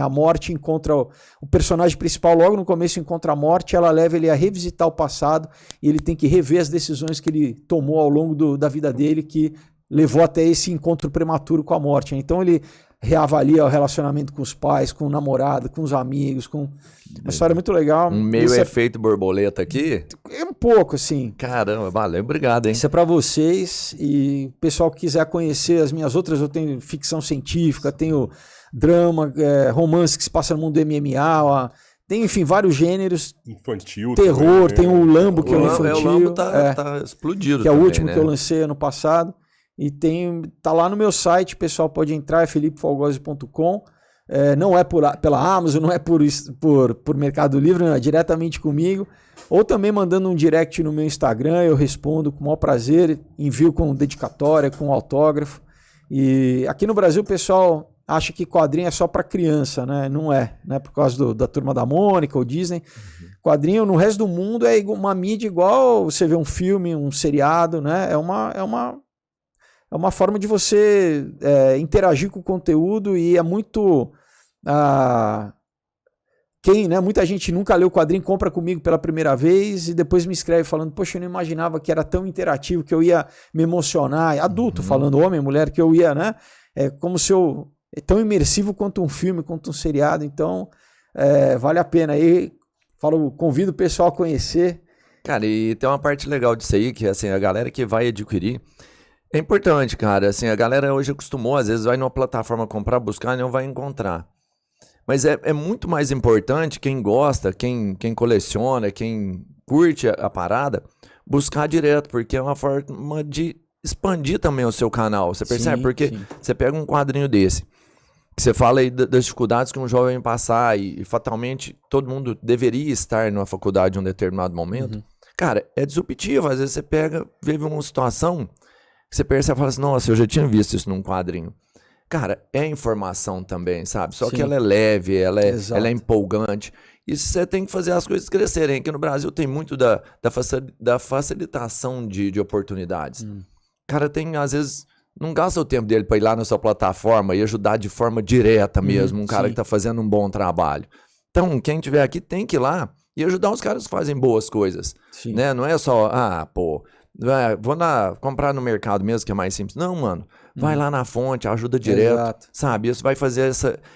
A morte encontra o personagem principal, logo no começo encontra a morte, ela leva ele a revisitar o passado e ele tem que rever as decisões que ele tomou ao longo da vida dele, que levou até esse encontro prematuro com a morte. Então ele reavalia o relacionamento com os pais, com o namorado, com os amigos, com... Uma história muito legal. Um meio efeito borboleta aqui? É um pouco, assim. Caramba, valeu, obrigado, hein? Isso é pra vocês, e o pessoal que quiser conhecer as minhas outras, eu tenho ficção científica, tenho drama, romance que se passa no mundo do MMA, tem, enfim, vários gêneros. Infantil. Terror, também, tem o Lambo, que é o infantil. O Lambo tá explodido que é também, o último né? que eu lancei ano passado. E tá lá no meu site, o pessoal pode entrar, é felipefalgozzi.com. Não é pela Amazon, não é por Mercado Livre, não, é diretamente comigo. Ou também mandando um direct no meu Instagram, eu respondo com o maior prazer, envio com dedicatória, com autógrafo. E aqui no Brasil o pessoal acha que quadrinho é só para criança, né? Não é, né? Por causa da Turma da Mônica ou Disney. Quadrinho no resto do mundo é uma mídia igual você vê um filme, um seriado, né? É uma forma de você interagir com o conteúdo, e é muito... muita gente nunca leu o quadrinho, compra comigo pela primeira vez e depois me escreve falando: poxa, eu não imaginava que era tão interativo, que eu ia me emocionar. Adulto falando, homem, mulher, que eu ia, né? É como se é tão imersivo quanto um filme, quanto um seriado. Então, vale a pena aí. Convido o pessoal a conhecer. Cara, e tem uma parte legal disso aí, que assim, a galera que vai adquirir, é importante, cara, assim, a galera hoje acostumou, às vezes vai numa plataforma comprar, buscar e não vai encontrar. Mas é muito mais importante quem gosta, quem coleciona, quem curte a parada, buscar direto, porque é uma forma de expandir também o seu canal, você percebe? Sim, porque sim. você pega um quadrinho desse, que você fala aí das dificuldades que um jovem passar e fatalmente todo mundo deveria estar numa faculdade em um determinado momento, cara, é disruptivo, às vezes você vive uma situação... Você percebe e fala assim: nossa, eu já tinha visto isso num quadrinho. Cara, é informação também, sabe? Só que ela é leve, ela é empolgante. E você tem que fazer as coisas crescerem. Aqui no Brasil tem muito da facilitação de oportunidades. Cara, às vezes, não gasta o tempo dele para ir lá na sua plataforma e ajudar de forma direta mesmo um cara que tá fazendo um bom trabalho. Então, quem tiver aqui tem que ir lá e ajudar os caras que fazem boas coisas. Né? Não é só, vou comprar no mercado mesmo, que é mais simples. Não, mano. Vai lá na fonte, ajuda direto. Sabe? Isso vai fazer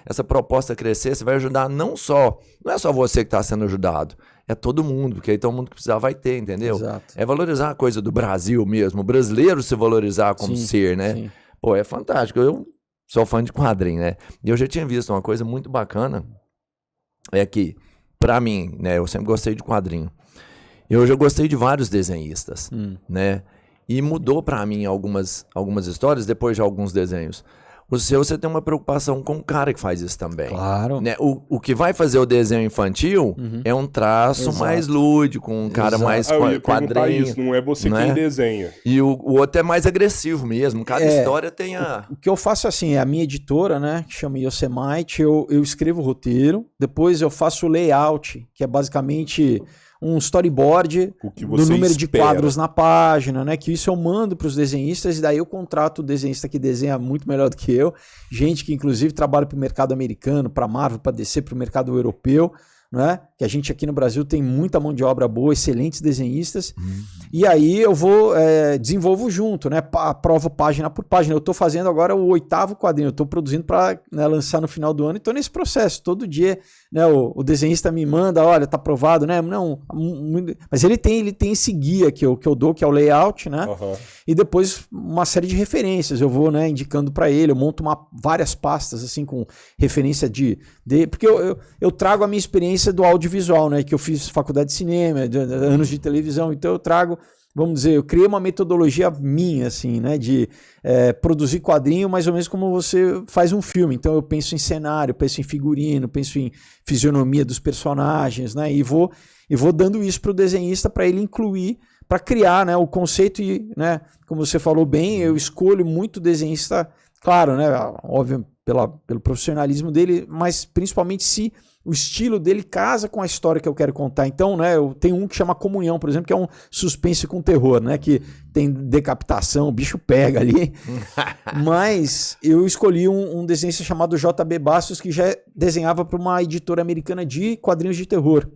essa proposta crescer. Você vai ajudar não é só você que está sendo ajudado. É todo mundo, porque aí todo mundo que precisar vai ter, entendeu? Exato. É valorizar a coisa do Brasil mesmo. O brasileiro se valorizar como ser, né? Sim. Pô, é fantástico. Eu sou fã de quadrinho, né? E eu já tinha visto uma coisa muito bacana. É que, pra mim, né? Eu sempre gostei de quadrinho. Eu já gostei de vários desenhistas, né? E mudou pra mim algumas histórias depois de alguns desenhos. Você tem uma preocupação com o cara que faz isso também. Claro. Né? O que vai fazer o desenho infantil é um traço mais lúdico, um cara mais quadrinho. Isso, não é você quem desenha. E o outro é mais agressivo mesmo. Cada história tem O que eu faço assim, é a minha editora, né, que chama Yosemite, eu escrevo o roteiro, depois eu faço o layout, que é basicamente... um storyboard do número de quadros na página, né? Que isso eu mando para os desenhistas, e daí eu contrato o desenhista que desenha muito melhor do que eu, gente que inclusive trabalha para o mercado americano, para Marvel, para DC, para o mercado europeu, né? Que a gente aqui no Brasil tem muita mão de obra boa, excelentes desenhistas, e aí eu vou desenvolvo junto, né? Aprovo página por página. Eu estou fazendo agora o 8º quadrinho, eu estou produzindo para lançar no final do ano, e estou nesse processo, todo dia, né? O desenhista me manda, olha, tá aprovado, né? Não, mas ele tem esse guia que eu dou, que é o layout, né? E depois uma série de referências, eu vou, né, indicando para ele, eu monto várias pastas assim com referência porque eu trago a minha experiência do audiovisual, né? Que eu fiz faculdade de cinema, anos de televisão, então eu trago, vamos dizer, eu criei uma metodologia minha, assim, né? De produzir quadrinho mais ou menos como você faz um filme. Então eu penso em cenário, penso em figurino, penso em fisionomia dos personagens, né? E vou dando isso para o desenhista para ele incluir, para criar, né, o conceito. E, né, como você falou bem, eu escolho muito desenhista claro, né, óbvio, pelo profissionalismo dele, mas principalmente se o estilo dele casa com a história que eu quero contar. Então, né, eu tenho um que chama Comunhão, por exemplo, que é um suspense com terror, né, que tem decapitação, o bicho pega ali. Mas eu escolhi um desenhista chamado J.B. Bastos, que já desenhava para uma editora americana de quadrinhos de terror.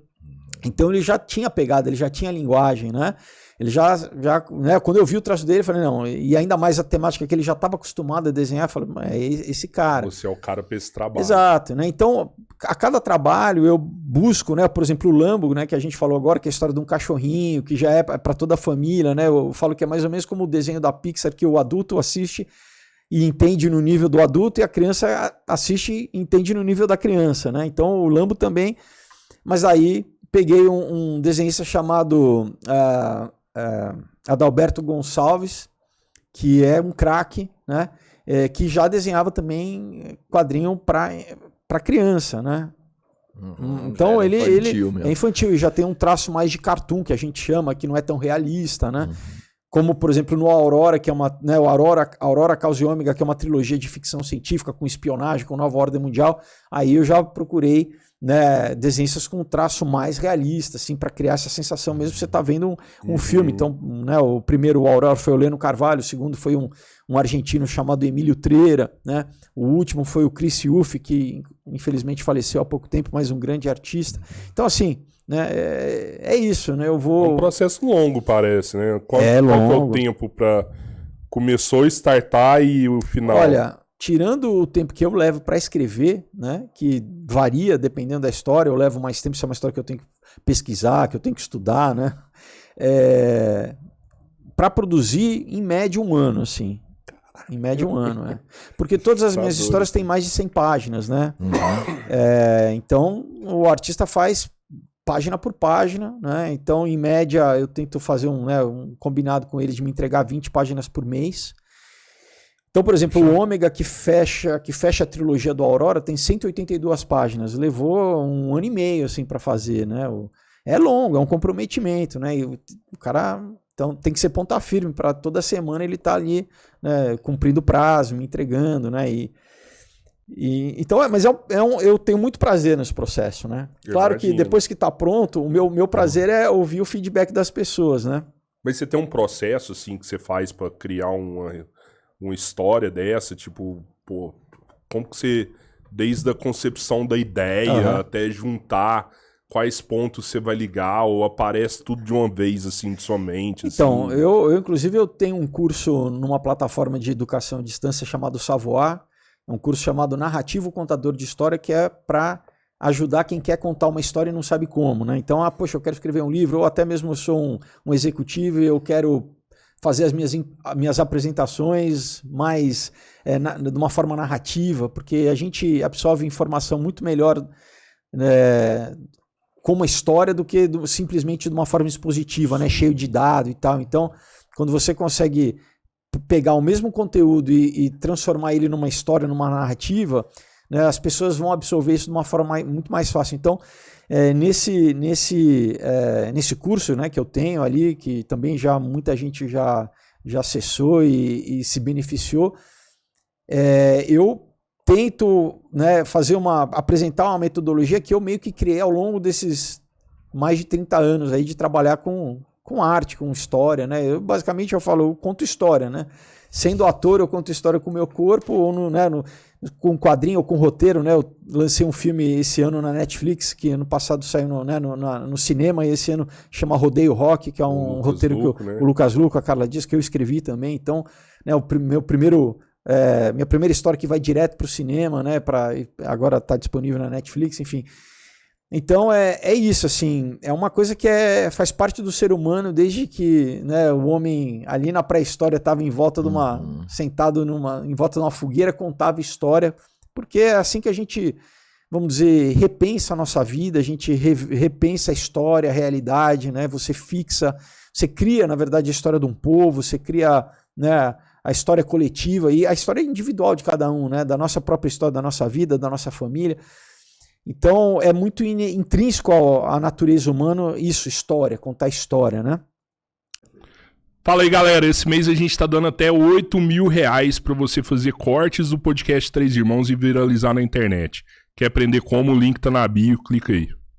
Então ele já tinha pegada, ele já tinha linguagem, né? Ele já né, quando eu vi o traço dele, eu falei, não, e ainda mais a temática que ele já estava acostumado a desenhar, eu falei, é esse cara. Você é o cara para esse trabalho. Exato, né? Então, a cada trabalho eu busco, né, por exemplo, o Lambo, né, que a gente falou agora, que é a história de um cachorrinho, que já é para toda a família, né? Eu falo que é mais ou menos como o desenho da Pixar, que o adulto assiste e entende no nível do adulto, e a criança assiste e entende no nível da criança, né? Então, o Lambo também, mas aí peguei um desenhista chamado Adalberto Gonçalves, que é um craque, né? Que já desenhava também quadrinho para criança, né? Então ele é infantil e já tem um traço mais de cartoon, que a gente chama, que não é tão realista, né? Como, por exemplo, no Aurora, que é né, o Aurora, Caos e Ômega, que é uma trilogia de ficção científica com espionagem, com nova ordem mundial. Aí eu já procurei, né, desenhistas com um traço mais realista, assim, para criar essa sensação mesmo que você está vendo um filme. Então, né, o primeiro, o Aurora, foi o Leno Carvalho, o segundo foi um argentino chamado Emílio Treira, né? O último foi o Chris Yuffie, que infelizmente faleceu há pouco tempo, mas um grande artista. Então, assim, né, é isso, né? Eu vou... É um processo longo, parece, né? Qual é o tempo para começou a startar e o final? Olha, tirando o tempo que eu levo para escrever, né, que varia dependendo da história, eu levo mais tempo se é uma história que eu tenho que pesquisar, que eu tenho que estudar, né? Para produzir, em média, 1 ano, assim. Em média, 1 ano, Porque todas as minhas histórias têm mais de 100 páginas, né? Então, o artista faz página por página, né? Então, em média, eu tento fazer um combinado com ele de me entregar 20 páginas por mês. Então, por exemplo, o Ômega, que fecha a trilogia do Aurora, tem 182 páginas. Levou 1 ano e meio, assim, para fazer, né? É longo, é um comprometimento, né? E o cara... Então tem que ser ponta firme para toda semana ele estar ali, né, cumprindo o prazo, me entregando, né? Então, mas eu tenho muito prazer nesse processo, né? Claro que depois que está pronto, o meu prazer é ouvir o feedback das pessoas, né? Mas você tem um processo assim que você faz para criar uma história dessa, tipo, pô, como que você, desde a concepção da ideia até juntar, quais pontos você vai ligar, ou aparece tudo de uma vez, assim, de sua mente? Então, assim? Inclusive, eu tenho um curso numa plataforma de educação à distância chamado Savoir, é um curso chamado Narrativo Contador de História, que é para ajudar quem quer contar uma história e não sabe como, né? Então, poxa, eu quero escrever um livro, ou até mesmo eu sou um executivo e eu quero fazer as minhas apresentações mais de uma forma narrativa, porque a gente absorve informação muito melhor com uma história do que simplesmente de uma forma expositiva, né, cheio de dado e tal. Então, quando você consegue pegar o mesmo conteúdo e transformar ele numa história, numa narrativa, né, as pessoas vão absorver isso de uma forma muito mais fácil. Então, nesse curso, né, que eu tenho ali, que também muita gente já acessou e se beneficiou, eu tento, né, apresentar uma metodologia que eu meio que criei ao longo desses mais de 30 anos aí de trabalhar com arte, com história, né? Eu conto história, né? Sendo ator, eu conto história com o meu corpo, ou com quadrinho ou com roteiro, né? Eu lancei um filme esse ano na Netflix, que ano passado saiu no cinema, e esse ano chama Rodeio Rock, que é um roteiro que o Lucas Luco, a Carla Dias, que eu escrevi também. Então, né, minha primeira história que vai direto para o cinema, né? Agora está disponível na Netflix, enfim. Então é isso, assim, é uma coisa que faz parte do ser humano desde que, né, o homem ali na pré-história estava em volta sentado em volta de uma fogueira, contava história, porque é assim que a gente, vamos dizer, repensa a nossa vida, a gente repensa a história, a realidade, né? Você cria, na verdade, a história de um povo, você cria, né, a história coletiva e a história individual de cada um, né? Da nossa própria história, da nossa vida, da nossa família. Então, é muito intrínseco à natureza humana isso, história, contar história, né? Fala aí, galera. Esse mês a gente tá dando até R$8.000 pra você fazer cortes do podcast Três Irmãos e viralizar na internet. Quer aprender como? O link tá na bio, clica aí.